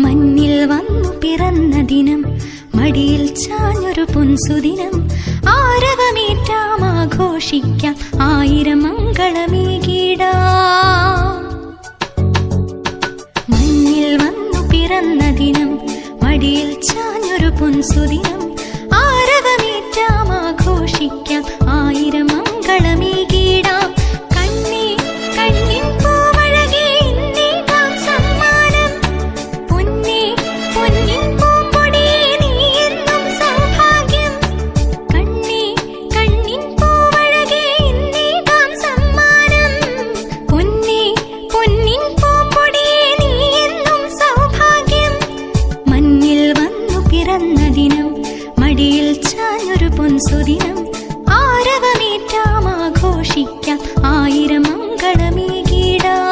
മഞ്ഞിൽ വന്നു പിറന്ന ദിനം, മടിയിൽ ചാഞ്ഞൊരു പൊൻസുദിനം, ആരവമേറ്റാം ആഘോഷിക്കാം, ആയിരം മംഗളമേകിടാം. മഞ്ഞിൽ വന്നു പിറന്ന ദിനം, മടിയിൽ ചാഞ്ഞൊരു പൊൻസുദിനം, ആരവമേറ്റാം ആഘോഷിക്കാം, ആയിരം മംഗളമേകിടാം. കണ്ണേ കണ്ണിൻ പൂവഴകേ ഇന്നേകാം സമ്മാനം, പൊന്നേ പൊന്നിൻ പൂമ്പൊടിയേ നീ എന്നും സൗഭാഗ്യം. കണ്ണേ കണ്ണിൻ പൂവഴകേ ഇന്നേകാം സമ്മാനം, പൊന്നേ പൊന്നിൻ പൂമ്പൊടിയേ നീ എന്നും സൗഭാഗ്യം. മഞ്ഞിൽ വന്നു പിറന്ന ദിനം, മടിയിൽ ചാഞ്ഞൊരു പൊൻസുദിനം, ആരവമേറ്റാം ആഘോഷിക്കാം, ആയിരം മംഗളമേകിടാം.